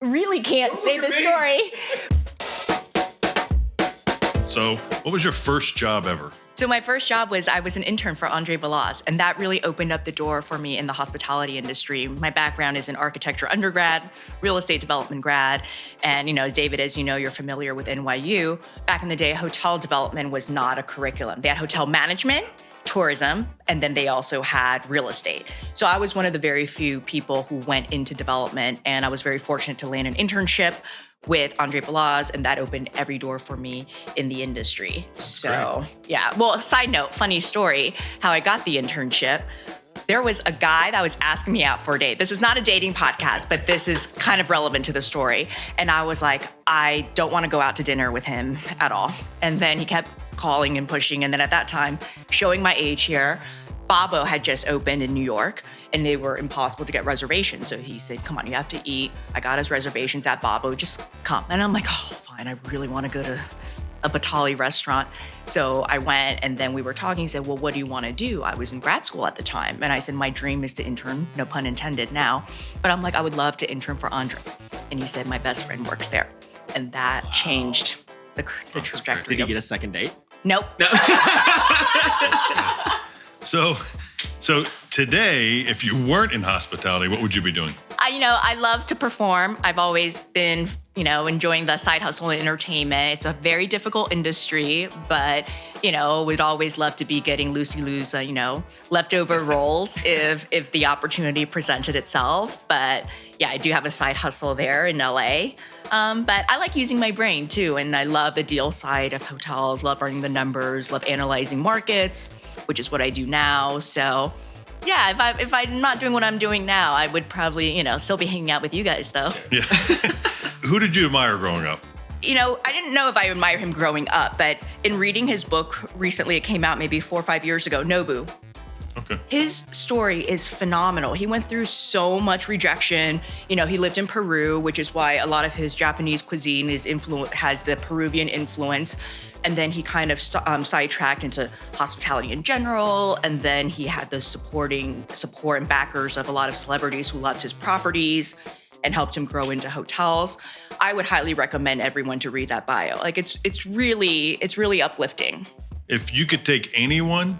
really can't say the story. So, what was your first job ever? So my first job was I was an intern for Andre Balazs, and that really opened up the door for me in the hospitality industry. My background is in architecture undergrad, real estate development grad, and David, as you know, you're familiar with NYU. Back in the day, hotel development was not a curriculum. They had hotel management, tourism, and then they also had real estate. So I was one of the very few people who went into development, and I was very fortunate to land an internship with Andre Balazs, and that opened every door for me in the industry. So, yeah. Well, side note, funny story, how I got the internship. There was a guy that was asking me out for a date. This is not a dating podcast, but this is kind of relevant to the story. And I was like, I don't want to go out to dinner with him at all. And then he kept calling and pushing. And then at that time, showing my age here, Babbo had just opened in New York, and they were impossible to get reservations. So he said, come on, you have to eat. I got his reservations at Babbo, just come. And I'm like, oh, fine, I really want to go to a Batali restaurant. So I went, and then we were talking. He said, well, what do you want to do? I was in grad school at the time. And I said, my dream is to intern, no pun intended now. But I'm like, I would love to intern for Andre. And he said, my best friend works there. And that changed the trajectory. Did you get a second date? Nope. No. So today, if you weren't in hospitality, what would you be doing? I love to perform. I've always been, enjoying the side hustle and entertainment. It's a very difficult industry, but, would always love to be getting loosey-loose, leftover roles if the opportunity presented itself. But yeah, I do have a side hustle there in LA. But I like using my brain too. And I love the deal side of hotels, love running the numbers, love analyzing markets, which is what I do now. So yeah, if I'm not doing what I'm doing now, I would probably, still be hanging out with you guys though. Yeah. Who did you admire growing up? I didn't know if I admired him growing up, but in reading his book recently, it came out maybe 4 or 5 years ago, Nobu. Okay. His story is phenomenal. He went through so much rejection. He lived in Peru, which is why a lot of his Japanese cuisine has the Peruvian influence. And then he kind of sidetracked into hospitality in general. And then he had the support and backers of a lot of celebrities who loved his properties and helped him grow into hotels. I would highly recommend everyone to read that bio. Like it's really uplifting. If you could take anyone,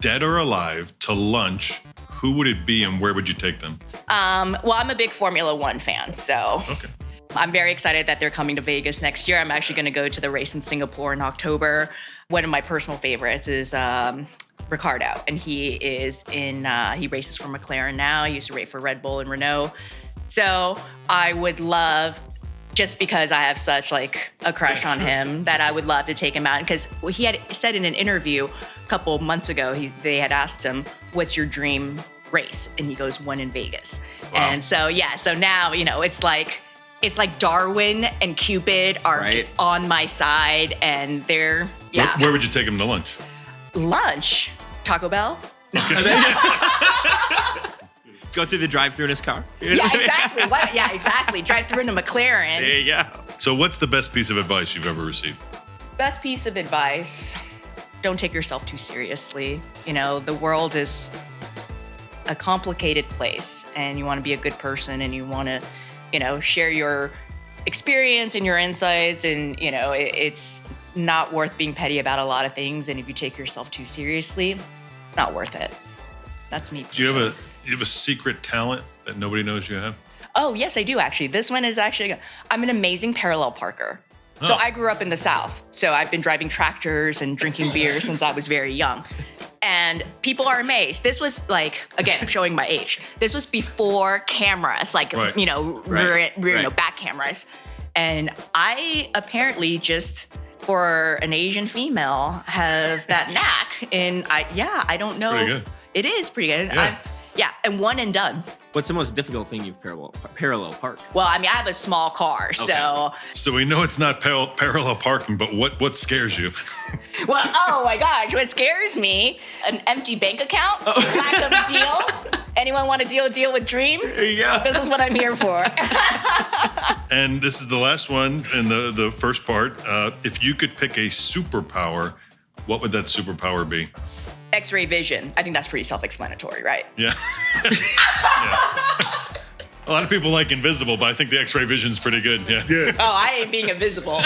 dead or alive, to lunch, who would it be and where would you take them? Well, I'm a big Formula One fan, so Okay. I'm very excited that they're coming to Vegas next year. I'm actually going to go to the race in Singapore in October. One of my personal favorites is Ricardo, and he races for McLaren now. He used to race for Red Bull and Renault. So I would love, just because I have such a crush on him, that I would love to take him out. Because he had said in an interview a couple of months ago, they had asked him, what's your dream race? And he goes, one in Vegas. Wow. And so, yeah, so now, it's like Darwin and Cupid are just on my side, and they're, yeah. Where would you take him to lunch? Lunch? Taco Bell? Okay. Go through the drive-thru in his car. Yeah, exactly. Yeah, exactly. Drive through in a McLaren. There you go. So what's the best piece of advice you've ever received? Best piece of advice, don't take yourself too seriously. The world is a complicated place, and you want to be a good person, and you want to, share your experience and your insights, and, it's not worth being petty about a lot of things. And if you take yourself too seriously, not worth it. That's me. Do you have a secret talent that nobody knows you have? Oh, yes, I do, actually. This one is actually, I'm an amazing parallel parker. So I grew up in the South. So I've been driving tractors and drinking beer since I was very young. And people are amazed. This was again, I'm showing my age. This was before cameras, back cameras. And I apparently just, for an Asian female, have that knack. And I don't know. Pretty good. It is pretty good. Yeah. And one and done. What's the most difficult thing you've parallel parked? Well, I have a small car, so. So we know it's not parallel parking, but what scares you? Well, oh my gosh, what scares me? An empty bank account, lack of deals. Anyone want to deal with Dream? Yeah. This is what I'm here for. And this is the last one in the first part. If you could pick a superpower, what would that superpower be? X-ray vision. I think that's pretty self-explanatory, right? Yeah. Yeah. A lot of people like invisible, but I think the X-ray vision's pretty good. Yeah. Yeah. Oh, I ain't being invisible.